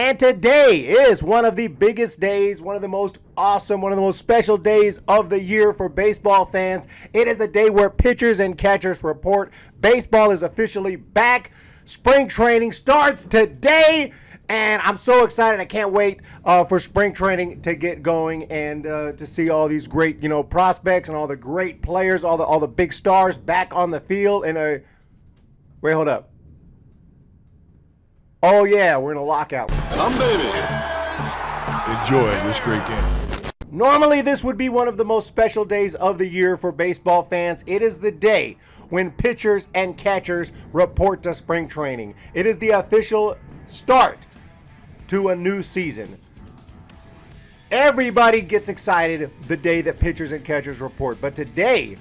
And today is one of the biggest days, one of the most awesome, one of the most special days of the year for baseball fans. It is the day where pitchers and catchers report. Baseball is officially back. Spring training starts today. And I'm so excited. I can't wait for spring training to get going and to see all these great, prospects and all the great players, all the big stars back on the field. And wait, hold up. Oh yeah, we're in a lockout. Come baby. Enjoy this great game. Normally, this would be one of the most special days of the year for baseball fans. It is the day when pitchers and catchers report to spring training. It is the official start to a new season. Everybody gets excited the day that pitchers and catchers report, but today,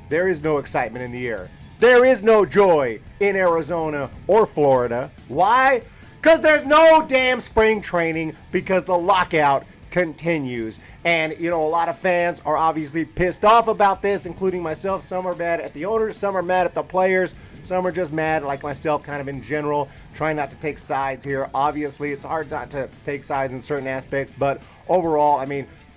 there is no excitement in the air. There is no joy in Arizona or Florida. Why? Because there's no damn spring training because the lockout continues. And, a lot of fans are obviously pissed off about this, including myself. Some are mad at the owners, some are mad at the players, some are just mad, like myself, kind of in general, trying not to take sides here. Obviously, it's hard not to take sides in certain aspects, but overall,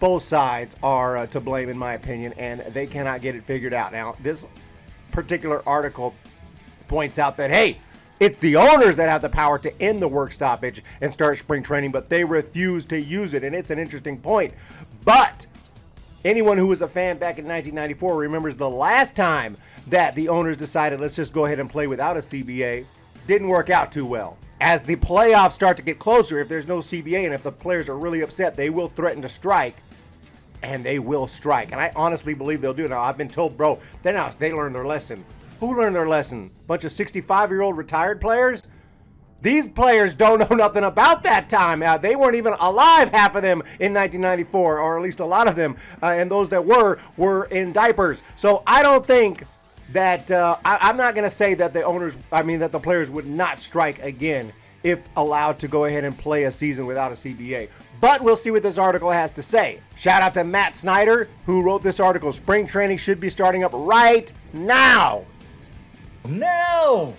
both sides are to blame, in my opinion, and they cannot get it figured out. Now, this particular article points out that, hey, it's the owners that have the power to end the work stoppage and start spring training, but they refuse to use it, and it's an interesting point. But anyone who was a fan back in 1994 remembers the last time that the owners decided, let's just go ahead and play without a CBA. Didn't work out too well. As the playoffs start to get closer, if there's no CBA and if the players are really upset, they will threaten to strike. And they will strike. And I honestly believe they'll do it. Now, I've been told, bro, they learned their lesson. Who learned their lesson? Bunch of 65-year-old retired players? These players don't know nothing about that time. They weren't even alive, half of them, in 1994, or at least a lot of them. And those that were in diapers. So I don't think that, I'm not going to say that that the players would not strike again if allowed to go ahead and play a season without a CBA. But we'll see what this article has to say. Shout out to Matt Snyder, who wrote this article. Spring training should be starting up right now. Now!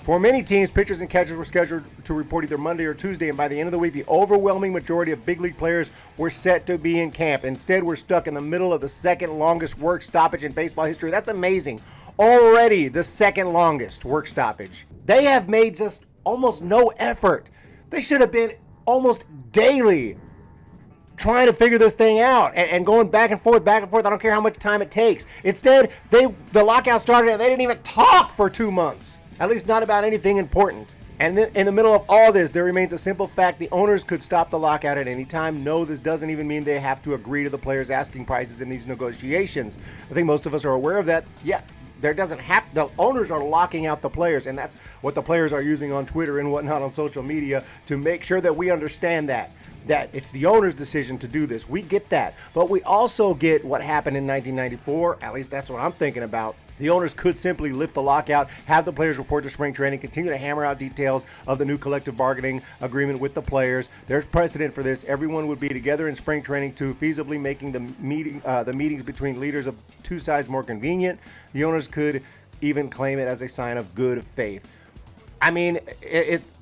For many teams, pitchers and catchers were scheduled to report either Monday or Tuesday, and by the end of the week, the overwhelming majority of big league players were set to be in camp. Instead, we're stuck in the middle of the second longest work stoppage in baseball history. That's amazing. Already the second longest work stoppage. They have made just almost no effort. They should have been almost daily trying to figure this thing out and going back and forth. I don't care how much time it takes. Instead, the lockout started and they didn't even talk for 2 months. At least not about anything important. And then in the middle of all this, there remains a simple fact. The owners could stop the lockout at any time. No, this doesn't even mean they have to agree to the players' asking prices in these negotiations. I think most of us are aware of that. Yeah. The owners are locking out the players, and that's what the players are using on Twitter and whatnot on social media to make sure that we understand that it's the owner's decision to do this. We get that, but we also get what happened in 1994, at least that's what I'm thinking about. The owners could simply lift the lockout, have the players report to spring training, continue to hammer out details of the new collective bargaining agreement with the players. There's precedent for this. Everyone would be together in spring training to feasibly making the meetings between leaders of two sides more convenient. The owners could even claim it as a sign of good faith. It's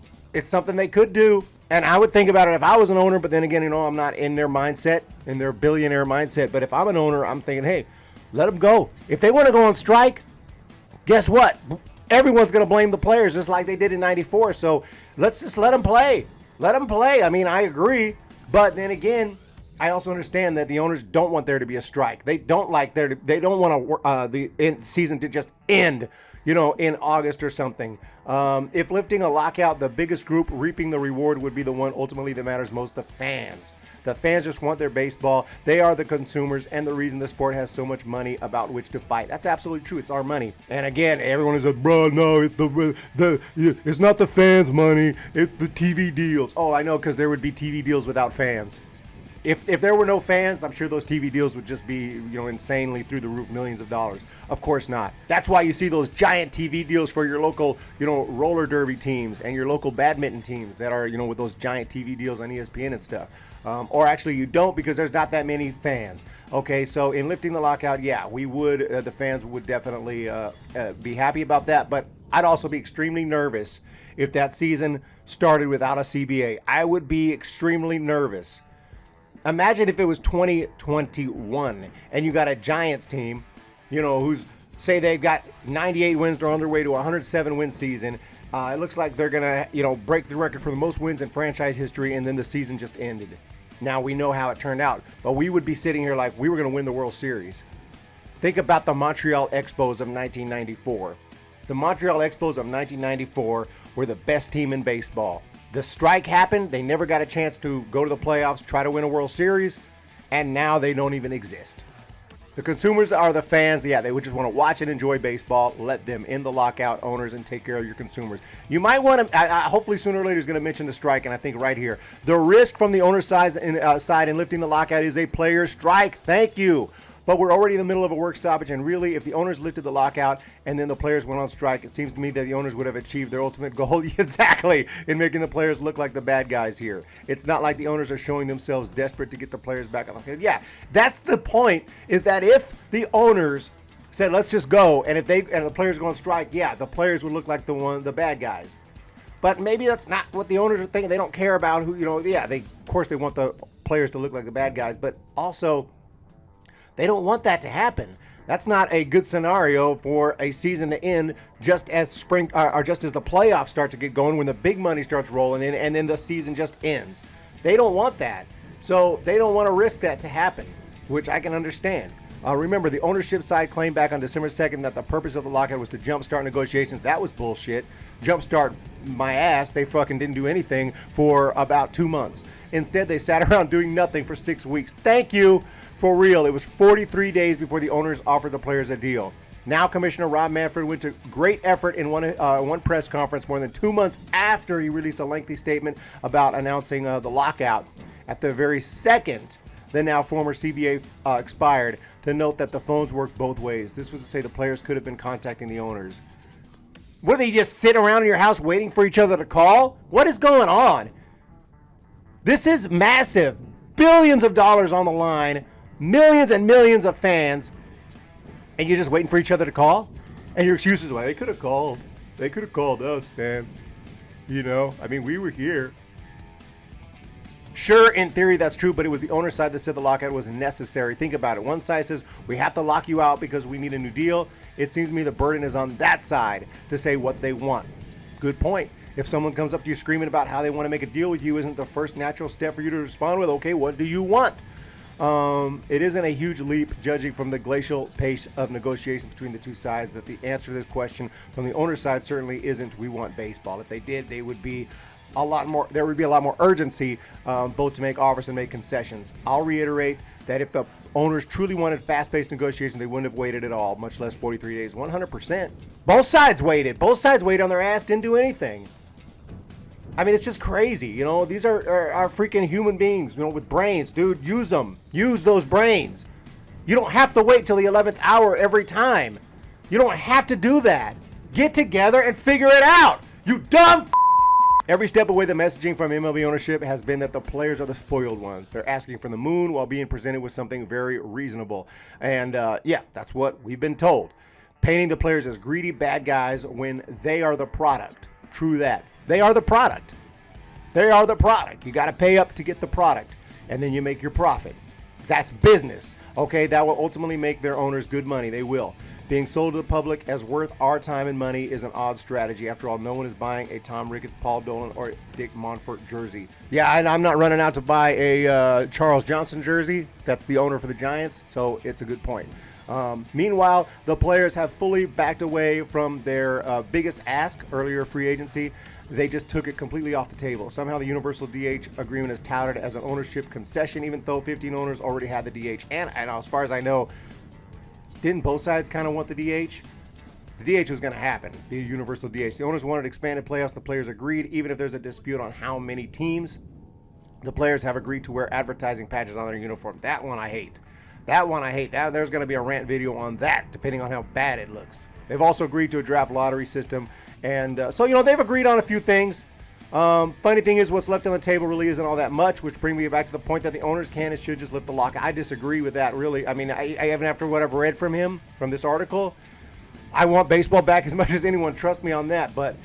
something they could do. And I would think about it if I was an owner, but then again, I'm not in their mindset, in their billionaire mindset. But if I'm an owner, I'm thinking, hey, let them go. If they want to go on strike, guess what? Everyone's going to blame the players just like they did in 94. So let's just let them play. Let them play. I agree. But then again, I also understand that the owners don't want there to be a strike. They don't want the season to just end, in August or something. If lifting a lockout, the biggest group reaping the reward would be the one ultimately that matters most, the fans. The fans just want their baseball. They are the consumers and the reason the sport has so much money about which to fight. That's absolutely true. It's our money. And again, everyone is like, bro, no, it's not the fans' money. It's the TV deals. Oh, I know, because there would be TV deals without fans. If there were no fans, I'm sure those TV deals would just be, insanely through the roof, millions of dollars. Of course not. That's why you see those giant TV deals for your local, roller derby teams and your local badminton teams that are, with those giant TV deals on ESPN and stuff. Or actually you don't, because there's not that many fans. Okay, so in lifting the lockout, yeah, we would, the fans would definitely be happy about that. But I'd also be extremely nervous if that season started without a CBA. I would be extremely nervous. Imagine if it was 2021 and you got a Giants team, who's, say they've got 98 wins, they're on their way to a 107 win season. It looks like they're going to, break the record for the most wins in franchise history, and then the season just ended. Now we know how it turned out, but we would be sitting here like we were going to win the World Series. Think about the Montreal Expos of 1994. The Montreal Expos of 1994 were the best team in baseball. The strike happened. They never got a chance to go to the playoffs, try to win a World Series, and now they don't even exist. The consumers are the fans. Yeah, they would just want to watch and enjoy baseball. Let them in the lockout, owners, and take care of your consumers. You might want to, hopefully sooner or later is going to mention the strike, and I think right here. The risk from the owner's side in lifting the lockout is a player strike. Thank you. But we're already in the middle of a work stoppage, and really, if the owners lifted the lockout and then the players went on strike, it seems to me that the owners would have achieved their ultimate goal exactly in making the players look like the bad guys here. It's not like the owners are showing themselves desperate to get the players back on the field. Yeah, that's the point, is that if the owners said, let's just go, and if the players go on strike, yeah, the players would look like the bad guys. But maybe that's not what the owners are thinking. They don't care about who, of course they want the players to look like the bad guys, but also they don't want that to happen. That's not a good scenario for a season to end just as just as the playoffs start to get going, when the big money starts rolling in, and then the season just ends. They don't want that. So they don't want to risk that to happen, which I can understand. Remember, the ownership side claimed back on December 2nd that the purpose of the lockout was to jumpstart negotiations. That was bullshit. Jumpstart my ass. They fucking didn't do anything for about 2 months. Instead, they sat around doing nothing for 6 weeks. Thank you. For real, it was 43 days before the owners offered the players a deal. Now, Commissioner Rob Manfred went to great effort in one press conference more than 2 months after he released a lengthy statement about announcing the lockout. At the very second the now former CBA expired, to note that the phones worked both ways. This was to say the players could have been contacting the owners. What, they just sit around in your house waiting for each other to call? What is going on? This is massive. Billions of dollars on the line. Millions and millions of fans, and you're just waiting for each other to call? And your excuse is, well, they could have called. They could have called us, man. We were here. Sure, in theory, that's true, but it was the owner's side that said the lockout was necessary. Think about it. One side says, we have to lock you out because we need a new deal. It seems to me the burden is on that side to say what they want. Good point. If someone comes up to you screaming about how they want to make a deal with you, isn't the first natural step for you to respond with, okay, what do you want? It isn't a huge leap, judging from the glacial pace of negotiations between the two sides, that the answer to this question from the owner's side certainly isn't, we want baseball. If they did, there would be a lot more urgency, both to make offers and make concessions. I'll reiterate that if the owners truly wanted fast-paced negotiations, they wouldn't have waited at all, much less 43 days. 100%. Both sides waited. Both sides waited on their ass, didn't do anything. It's just crazy. These are freaking human beings, with brains. Dude, use them. Use those brains. You don't have to wait till the 11th hour every time. You don't have to do that. Get together and figure it out. You dumb Every step away, the messaging from MLB ownership has been that the players are the spoiled ones. They're asking for the moon while being presented with something very reasonable. And that's what we've been told. Painting the players as greedy bad guys when they are the product. True that. They are the product. They are the product. You got to pay up to get the product, and then you make your profit. That's business. Okay, that will ultimately make their owners good money. They will. Being sold to the public as worth our time and money is an odd strategy. After all, no one is buying a Tom Ricketts, Paul Dolan, or Dick Monfort jersey. Yeah, and I'm not running out to buy a Charles Johnson jersey. That's the owner for the Giants, so it's a good point. Meanwhile, the players have fully backed away from their biggest ask, earlier free agency. They just took it completely off the table. Somehow the universal DH agreement is touted as an ownership concession, even though 15 owners already had the DH. And as far as I know, didn't both sides kind of want the DH? The DH was going to happen, the universal DH. The owners wanted expanded playoffs. The players agreed, even if there's a dispute on how many teams. The players have agreed to wear advertising patches on their uniform. That one I hate. There's going to be a rant video on that, depending on how bad it looks. They've also agreed to a draft lottery system. And so they've agreed on a few things. Funny thing is, what's left on the table really isn't all that much, which brings me back to the point that the owners can and should just lift the lockout. I disagree with that, really. Even after what I've read from him, from this article, I want baseball back as much as anyone. Trust me on that. But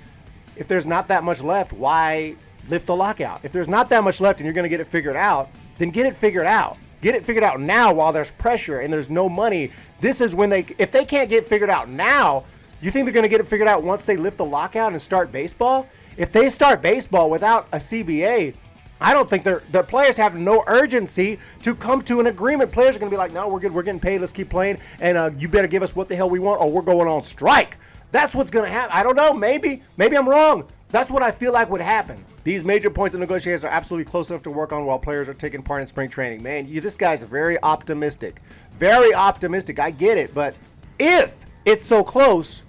if there's not that much left, why lift the lockout? If there's not that much left and you're going to get it figured out, then get it figured out. Get it figured out now while there's pressure and there's no money. This is when if they can't get it figured out now, you think they're going to get it figured out once they lift the lockout and start baseball? If they start baseball without a CBA, I don't think the players have no urgency to come to an agreement. Players are going to be like, no, we're good. We're getting paid. Let's keep playing. And you better give us what the hell we want or we're going on strike. That's what's going to happen. I don't know. Maybe I'm wrong. That's what I feel like would happen. These major points of negotiations are absolutely close enough to work on while players are taking part in spring training. Man, this guy's very optimistic. Very optimistic. I get it. But if it's so close,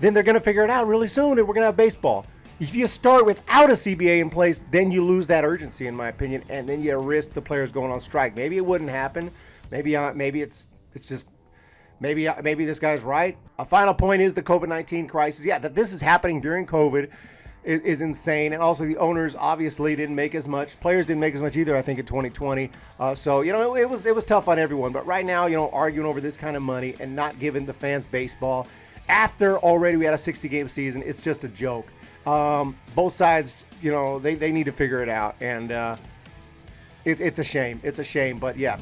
then they're going to figure it out really soon and we're going to have baseball. If you start without a CBA in place, then you lose that urgency, in my opinion, and then you risk the players going on strike. Maybe it wouldn't happen. Maybe it's just maybe this guy's right. A final point is the COVID-19 crisis. Yeah, that this is happening during COVID is insane, and also the owners obviously didn't make as much. Players didn't make as much either, I think, in 2020. So it was tough on everyone. But right now, arguing over this kind of money and not giving the fans baseball after already we had a 60-game season, it's just a joke. Both sides, they need to figure it out, and it's a shame. It's a shame, but yeah,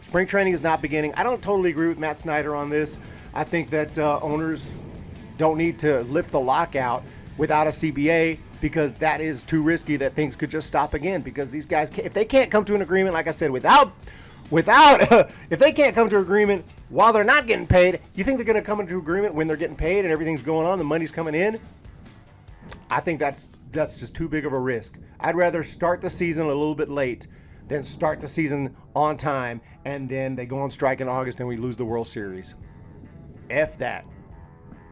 spring training is not beginning. I don't totally agree with Matt Snyder on this. I think that owners don't need to lift the lockout without a CBA because that is too risky. That things could just stop again because these guys, if they can't come to an agreement, like I said, without if they can't come to an agreement while they're not getting paid, you think they're going to come into agreement when they're getting paid and everything's going on, the money's coming in? I think that's just too big of a risk. I'd rather start the season a little bit late than start the season on time and then they go on strike in August and we lose the World Series. F that.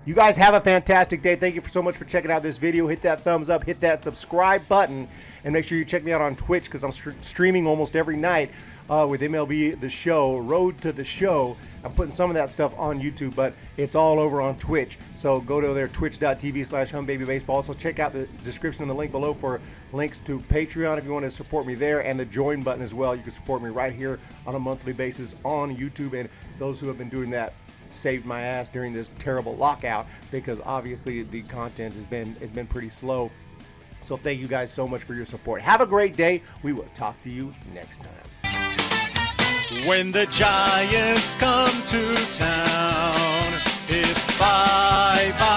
You guys have a fantastic day. Thank you so much for checking out this video. Hit that thumbs up, hit that subscribe button, and make sure you check me out on Twitch because I'm streaming almost every night with MLB The Show, Road to the Show. I'm putting some of that stuff on YouTube, but it's all over on Twitch. So go to there, twitch.tv/HumBabyBaseball. Also check out the description and the link below for links to Patreon if you want to support me there, and the join button as well. You can support me right here on a monthly basis on YouTube, and those who have been doing that saved my ass during this terrible lockout because obviously the content has been pretty slow. So thank you guys so much for your support. Have a great day. We will talk to you next time. When the Giants come to town, it's bye-bye.